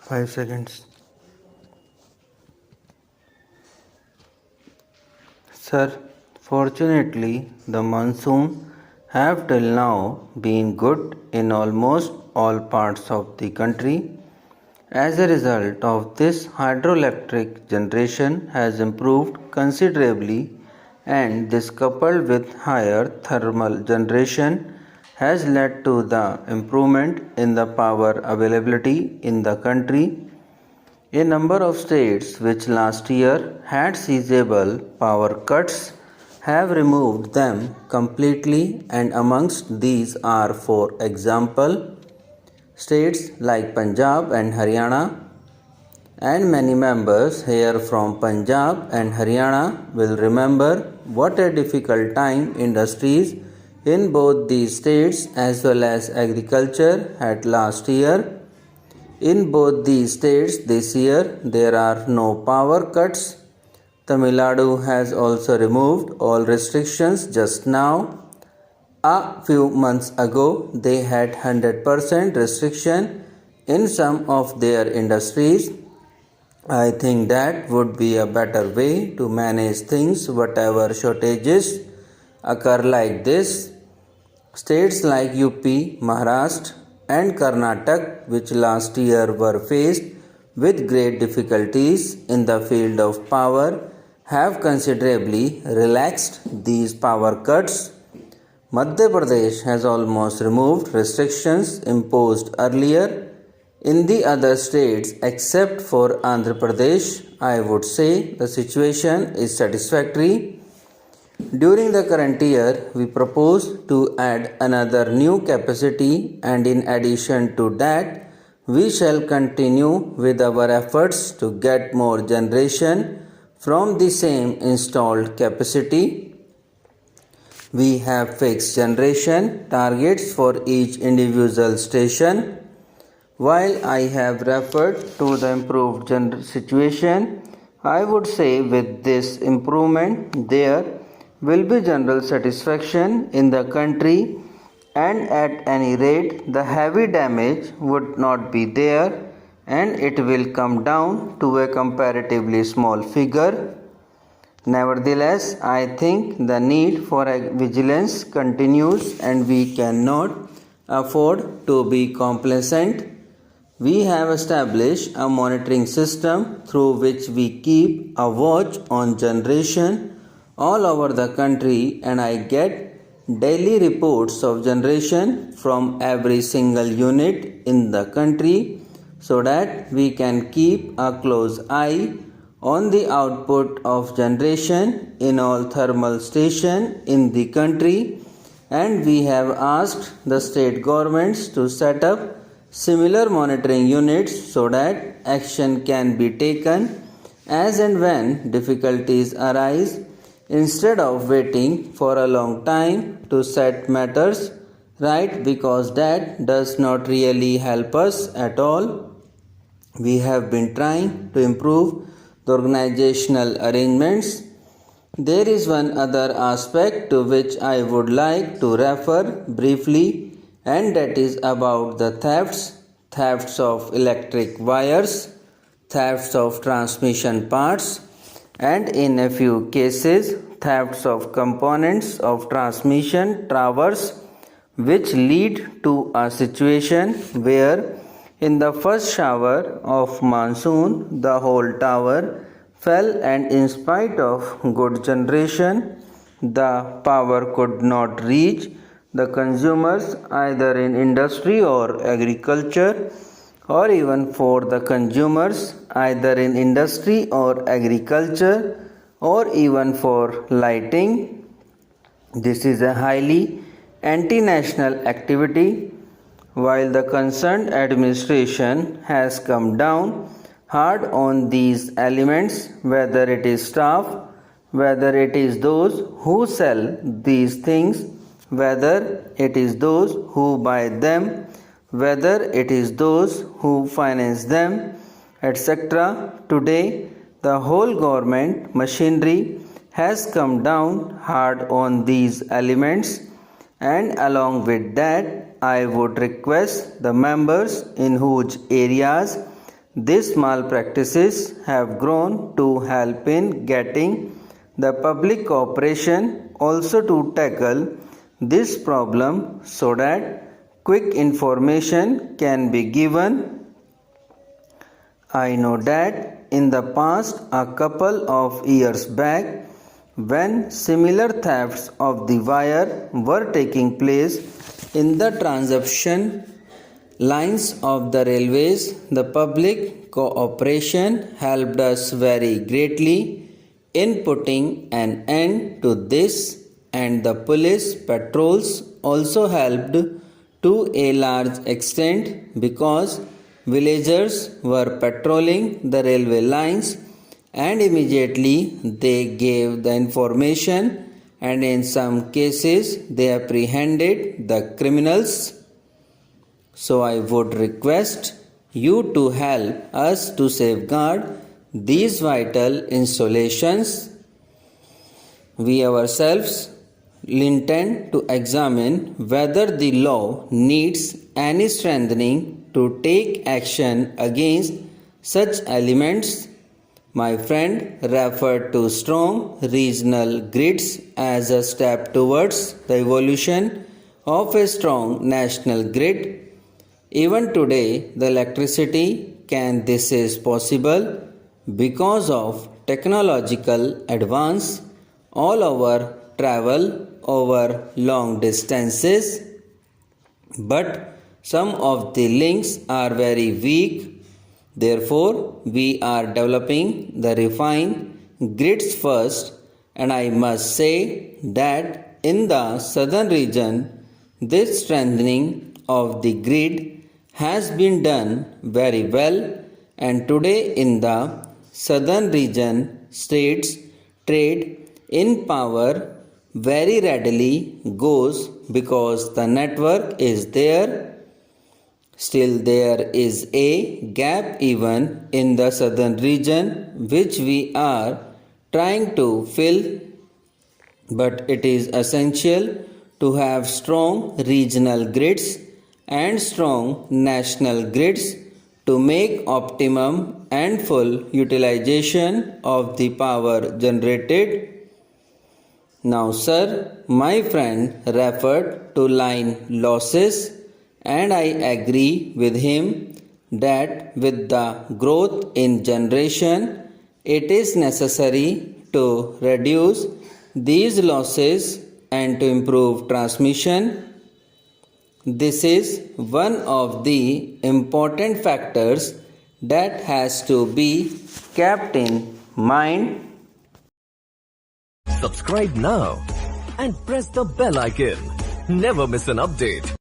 5 seconds. Sir, fortunately, the monsoon have till now been good in almost all parts of the country. As a result of this, hydroelectric generation has improved considerably, and this coupled with higher thermal generation has led to the improvement in the power availability in the country. A number of states which last year had seizable power cuts have removed them completely, and amongst these are, for example, states like Punjab and Haryana. And many members here from Punjab and Haryana will remember what a difficult time industries in both these states as well as agriculture had last year. In both these states this year there are no power cuts. Tamil Nadu has also removed all restrictions just now. A few months ago they had 100% restriction in some of their industries. I think that would be a better way to manage things whatever shortages occur like this. States like UP, Maharashtra and Karnataka, which last year were faced with great difficulties in the field of power, have considerably relaxed these power cuts. Madhya Pradesh has almost removed restrictions imposed earlier. In the other states except for Andhra Pradesh, I would say the situation is satisfactory. During the current year, we propose to add another new capacity, and in addition to that, we shall continue with our efforts to get more generation from the same installed capacity. We have fixed generation targets for each individual station. While I have referred to the improved situation, I would say with this improvement there will be general satisfaction in the country, and at any rate the heavy damage would not be there and it will come down to a comparatively small figure. Nevertheless, I think the need for vigilance continues and we cannot afford to be complacent. We have established a monitoring system through which we keep a watch on generation all over the country, and I get daily reports of generation from every single unit in the country so that we can keep a close eye on the output of generation in all thermal stations in the country, and we have asked the state governments to set up similar monitoring units so that action can be taken as and when difficulties arise, instead of waiting for a long time to set matters right, because that does not really help us at all. We have been trying to improve the organizational arrangements. There is one other aspect to which I would like to refer briefly, and that is about the thefts of electric wires, thefts of transmission parts, and in a few cases thefts of components of transmission towers, which lead to a situation where in the first shower of monsoon the whole tower fell, and in spite of good generation the power could not reach the consumers either in industry or agriculture, or even for the consumers either in industry or agriculture, or even for lighting. This is a highly anti-national activity. While the concerned administration has come down hard on these elements, whether it is staff, whether it is those who sell these things, whether it is those who buy them, whether it is those who finance them, etc. Today, the whole government machinery has come down hard on these elements, and along with that, I would request the members in whose areas These malpractices have grown to help in getting the public cooperation also to tackle this problem so that quick information can be given. I know that in the past, a couple of years back, when similar thefts of the wire were taking place in the transmission lines of the railways, the public cooperation helped us very greatly in putting an end to this, and the police patrols also helped to a large extent because villagers were patrolling the railway lines and immediately they gave the information, and in some cases they apprehended the criminals. So I would request you to help us to safeguard these vital installations. We ourselves intend to examine whether the law needs any strengthening to take action against such elements. My friend referred to strong regional grids as a step towards the evolution of a strong national grid. Even today, the electricity this is possible because of technological advance. All our travel over long distances, but some of the links are very weak. Therefore, we are developing the refined grids first, and I must say that in the southern region, this strengthening of the grid has been done very well, and today in the southern region, states trade in power very readily goes because the network is there. Still, there is a gap even in the southern region which we are trying to fill, but it is essential to have strong regional grids and strong national grids to make optimum and full utilization of the power generated. Now, sir, my friend referred to line losses, and I agree with him that with the growth in generation, it is necessary to reduce these losses and to improve transmission. This is one of the important factors that has to be kept in mind. Subscribe now and press the bell icon. Never miss an update.